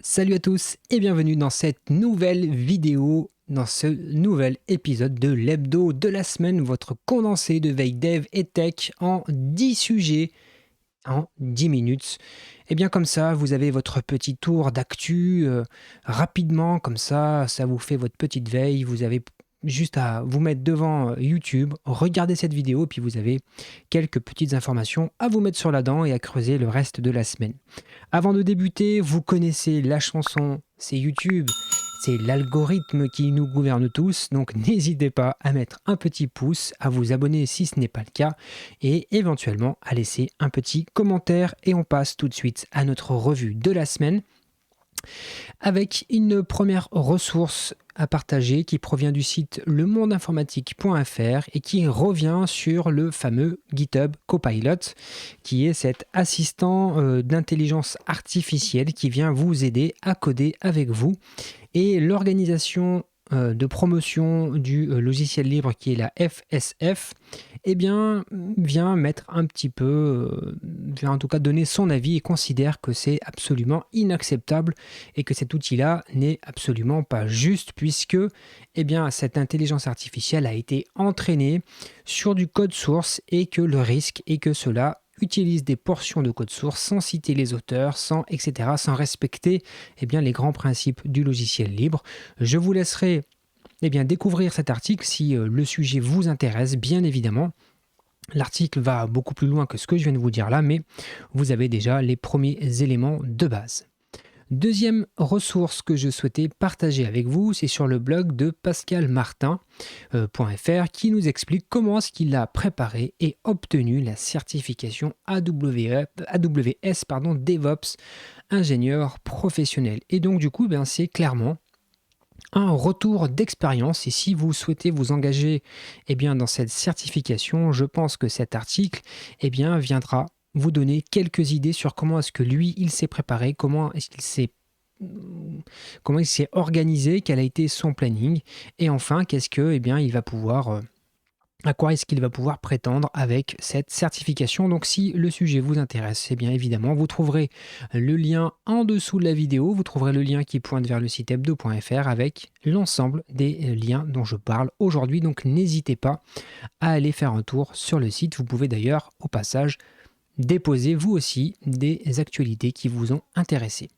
Salut à tous et bienvenue dans cette nouvelle vidéo, dans ce nouvel épisode de l'hebdo de la semaine, votre condensé de veille dev et tech en 10 sujets en 10 minutes. Et bien comme ça, vous avez votre petit tour d'actu rapidement, comme ça vous fait votre petite veille, vous avez juste à vous mettre devant YouTube, regarder cette vidéo, puis vous avez quelques petites informations à vous mettre sur la dent et à creuser le reste de la semaine. Avant de débuter, vous connaissez la chanson, c'est YouTube, c'est l'algorithme qui nous gouverne tous, donc n'hésitez pas à mettre un petit pouce, à vous abonner si ce n'est pas le cas, et éventuellement à laisser un petit commentaire. Et on passe tout de suite à notre revue de la semaine, avec une première ressource à partager qui provient du site lemondeinformatique.fr et qui revient sur le fameux GitHub Copilot, qui est cet assistant d'intelligence artificielle qui vient vous aider à coder avec vous. Et l'organisation de promotion du logiciel libre qui est la FSF, eh bien, vient mettre un petit peu, vient en tout cas donner son avis et considère que c'est absolument inacceptable et que cet outil-là n'est absolument pas juste puisque eh bien, cette intelligence artificielle a été entraînée sur du code source et que le risque est que cela utilise des portions de code source sans citer les auteurs, etc., sans respecter eh bien, les grands principes du logiciel libre. Je vous laisserai découvrir cet article si le sujet vous intéresse, bien évidemment. L'article va beaucoup plus loin que ce que je viens de vous dire là, mais vous avez déjà les premiers éléments de base. Deuxième ressource que je souhaitais partager avec vous, c'est sur le blog de pascalmartin.fr qui nous explique comment est-ce qu'il a préparé et obtenu la certification AWS DevOps ingénieur professionnel. Et donc du coup, c'est clairement un retour d'expérience, et si vous souhaitez vous engager dans cette certification, je pense que cet article viendra vous donner quelques idées sur comment est-ce que lui, il s'est préparé, comment il s'est organisé, quel a été son planning, et enfin, qu'est-ce que il va pouvoir... à quoi est-ce qu'il va pouvoir prétendre avec cette certification. Donc si le sujet vous intéresse, bien évidemment, vous trouverez le lien en dessous de la vidéo, vous trouverez le lien qui pointe vers le site hebdo.fr avec l'ensemble des liens dont je parle aujourd'hui. Donc n'hésitez pas à aller faire un tour sur le site. Vous pouvez d'ailleurs au passage déposer vous aussi des actualités qui vous ont intéressé.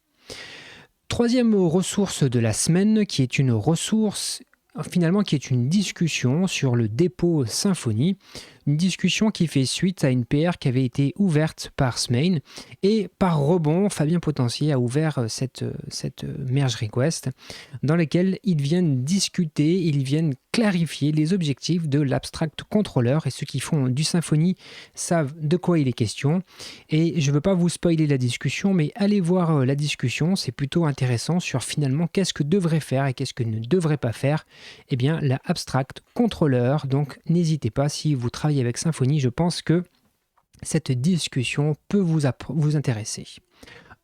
Troisième ressource de la semaine, qui est une ressource finalement qui est une discussion sur le dépôt Symfony, une discussion qui fait suite à une PR qui avait été ouverte par Smain, et par rebond, Fabien Potencier a ouvert cette merge request dans laquelle ils viennent discuter, ils viennent clarifier les objectifs de l'abstract controller, et ceux qui font du Symfony savent de quoi il est question. Et je ne veux pas vous spoiler la discussion, mais allez voir la discussion, c'est plutôt intéressant sur finalement qu'est-ce que devrait faire et qu'est-ce que ne devrait pas faire la abstract controller. Donc n'hésitez pas, si vous travaillez avec Symfony, je pense que cette discussion peut vous intéresser.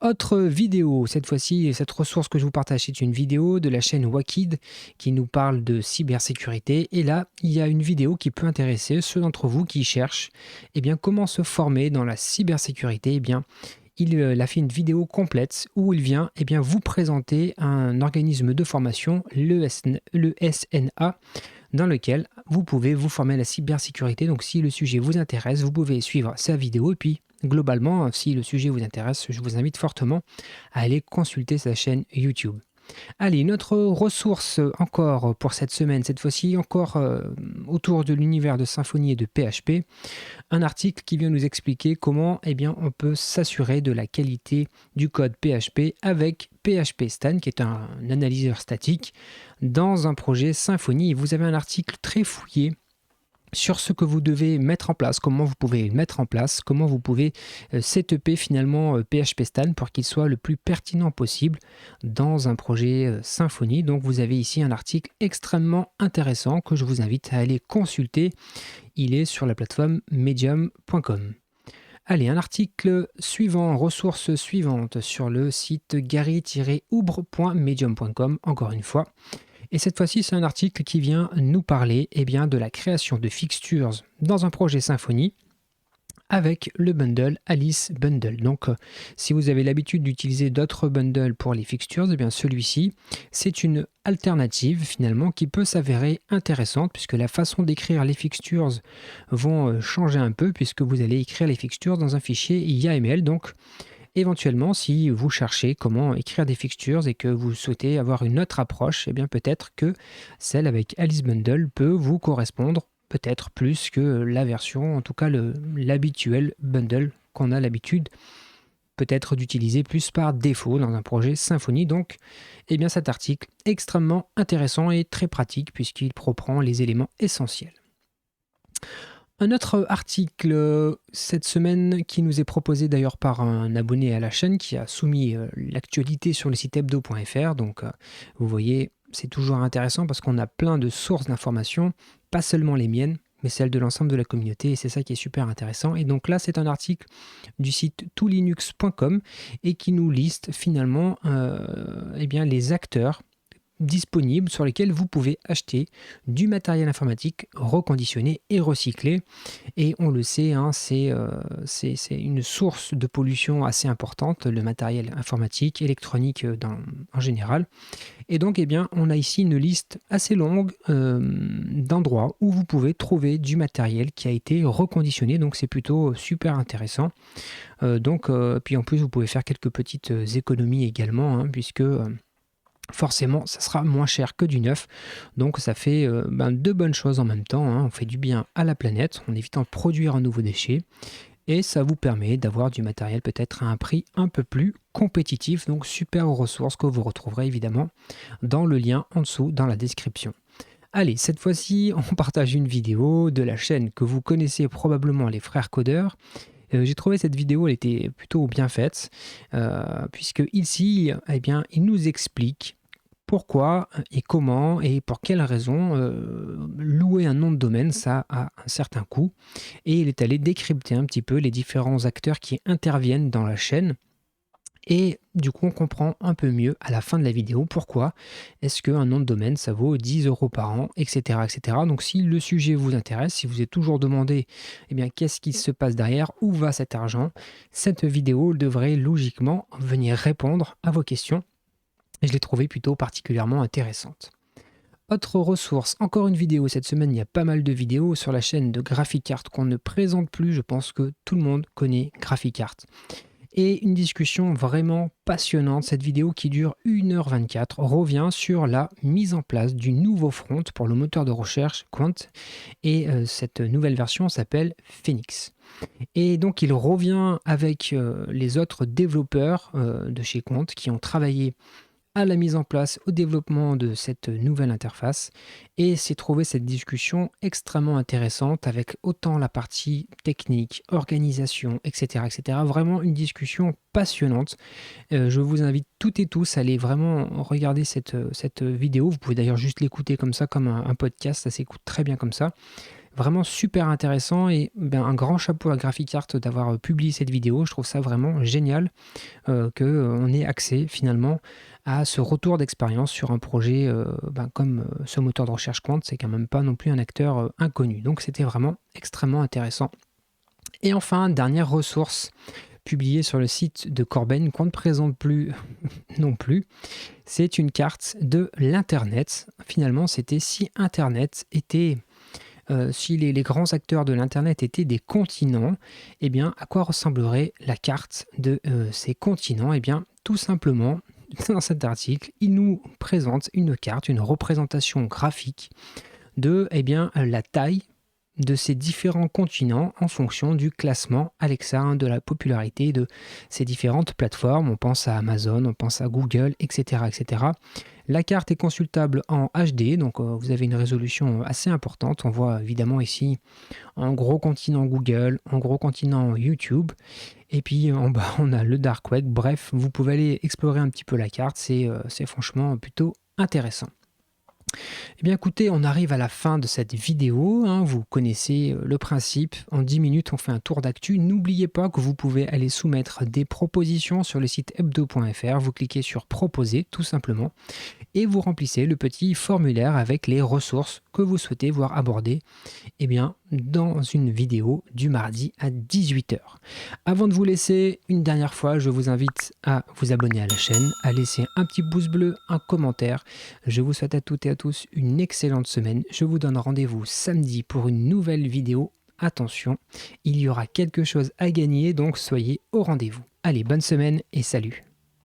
Autre vidéo, cette fois-ci, cette ressource que je vous partage, c'est une vidéo de la chaîne Wakid qui nous parle de cybersécurité. Et là, il y a une vidéo qui peut intéresser ceux d'entre vous qui cherchent comment se former dans la cybersécurité. Il a fait une vidéo complète où il vient vous présenter un organisme de formation, le SNA, dans lequel vous pouvez vous former à la cybersécurité. Donc si le sujet vous intéresse, vous pouvez suivre sa vidéo. Et puis globalement, si le sujet vous intéresse, je vous invite fortement à aller consulter sa chaîne YouTube. Allez, notre ressource encore pour cette semaine, cette fois-ci encore autour de l'univers de Symfony et de PHP, un article qui vient nous expliquer comment on peut s'assurer de la qualité du code PHP avec PHP Stan, qui est un analyseur statique, dans un projet Symfony. Et vous avez un article très fouillé sur ce que vous devez mettre en place, comment vous pouvez le mettre en place, comment vous pouvez setuper finalement PHP Stan pour qu'il soit le plus pertinent possible dans un projet Symfony. Donc vous avez ici un article extrêmement intéressant que je vous invite à aller consulter. Il est sur la plateforme medium.com. Allez, un article suivant, ressource suivante sur le site gary-oubre.medium.com, encore une fois. Et cette fois-ci, c'est un article qui vient nous parler de la création de fixtures dans un projet Symfony avec le bundle Alice Bundle. Donc, si vous avez l'habitude d'utiliser d'autres bundles pour les fixtures, eh bien celui-ci, c'est une alternative finalement qui peut s'avérer intéressante puisque la façon d'écrire les fixtures vont changer un peu puisque vous allez écrire les fixtures dans un fichier YAML. Donc, éventuellement, si vous cherchez comment écrire des fixtures et que vous souhaitez avoir une autre approche, eh bien peut-être que celle avec Alice Bundle peut vous correspondre peut-être plus que la version, en tout cas l'habituel bundle qu'on a l'habitude peut-être d'utiliser plus par défaut dans un projet Symfony. Donc, eh bien cet article est extrêmement intéressant et très pratique puisqu'il reprend les éléments essentiels. Un autre article cette semaine qui nous est proposé d'ailleurs par un abonné à la chaîne qui a soumis l'actualité sur le site hebdo.fr. Donc vous voyez, c'est toujours intéressant parce qu'on a plein de sources d'informations, pas seulement les miennes, mais celles de l'ensemble de la communauté et c'est ça qui est super intéressant. Et donc là, c'est un article du site toutlinux.com et qui nous liste finalement eh bien, les acteurs disponibles sur lesquels vous pouvez acheter du matériel informatique reconditionné et recyclé. Et on le sait, hein, c'est une source de pollution assez importante, le matériel informatique, électronique en général. Et donc, eh bien, on a ici une liste assez longue d'endroits où vous pouvez trouver du matériel qui a été reconditionné. Donc, c'est plutôt super intéressant. Puis en plus, vous pouvez faire quelques petites économies également, hein, puisque forcément, ça sera moins cher que du neuf. Donc, ça fait deux bonnes choses en même temps, hein. On fait du bien à la planète en évitant de produire un nouveau déchet. Et ça vous permet d'avoir du matériel peut-être à un prix un peu plus compétitif. Donc, super ressources que vous retrouverez évidemment dans le lien en dessous dans la description. Allez, cette fois-ci, on partage une vidéo de la chaîne que vous connaissez probablement, les frères codeurs. J'ai trouvé cette vidéo, elle était plutôt bien faite, puisque ici, eh bien, il nous explique pourquoi et comment et pour quelles raisons louer un nom de domaine, ça a un certain coût. Et il est allé décrypter un petit peu les différents acteurs qui interviennent dans la chaîne. Et du coup, on comprend un peu mieux à la fin de la vidéo pourquoi est-ce qu'un nom de domaine, ça vaut 10 € par an, etc., etc. Donc, si le sujet vous intéresse, si vous êtes toujours demandé, eh bien, qu'est-ce qui se passe derrière, où va cet argent, cette vidéo devrait logiquement venir répondre à vos questions. Et je l'ai trouvée plutôt particulièrement intéressante. Autre ressource, encore une vidéo cette semaine, il y a pas mal de vidéos sur la chaîne de GraphiCart qu'on ne présente plus, je pense que tout le monde connaît GraphiCart. Et une discussion vraiment passionnante, cette vidéo qui dure 1h24 revient sur la mise en place du nouveau front pour le moteur de recherche Qwant et cette nouvelle version s'appelle Phoenix. Et donc il revient avec les autres développeurs de chez Qwant qui ont travaillé à la mise en place, au développement de cette nouvelle interface et c'est trouvé cette discussion extrêmement intéressante avec autant la partie technique, organisation, etc. etc. Vraiment une discussion passionnante. Je vous invite toutes et tous à aller vraiment regarder cette vidéo. Vous pouvez d'ailleurs juste l'écouter comme ça, comme un podcast, ça s'écoute très bien comme ça. Vraiment super intéressant et un grand chapeau à GraphiCart d'avoir publié cette vidéo. Je trouve ça vraiment génial qu'on ait accès finalement à ce retour d'expérience sur un projet comme ce moteur de recherche Qwant. C'est quand même pas non plus un acteur inconnu. Donc c'était vraiment extrêmement intéressant. Et enfin, dernière ressource publiée sur le site de Corben qu'on ne présente plus non plus. C'est une carte de l'Internet. Finalement, c'était si Internet était... si les grands acteurs de l'Internet étaient des continents, eh bien, à quoi ressemblerait la carte de ces continents ? Eh bien, tout simplement, dans cet article, il nous présente une carte, une représentation graphique de la taille de ces différents continents en fonction du classement Alexa, de la popularité de ces différentes plateformes. On pense à Amazon, on pense à Google, etc. etc. La carte est consultable en HD, donc vous avez une résolution assez importante. On voit évidemment ici un gros continent Google, un gros continent YouTube, et puis en bas on a le Dark Web. Bref, vous pouvez aller explorer un petit peu la carte, c'est franchement plutôt intéressant. Eh bien écoutez, on arrive à la fin de cette vidéo, hein. Vous connaissez le principe, en 10 minutes on fait un tour d'actu. N'oubliez pas que vous pouvez aller soumettre des propositions sur le site hebdo.fr, vous cliquez sur proposer tout simplement et vous remplissez le petit formulaire avec les ressources que vous souhaitez voir abordés dans une vidéo du mardi à 18 h. Avant de vous laisser, une dernière fois, je vous invite à vous abonner à la chaîne, à laisser un petit pouce bleu, un commentaire. Je vous souhaite à toutes et à tous une excellente semaine. Je vous donne rendez-vous samedi pour une nouvelle vidéo. Attention, il y aura quelque chose à gagner, donc soyez au rendez-vous. Allez, bonne semaine et salut!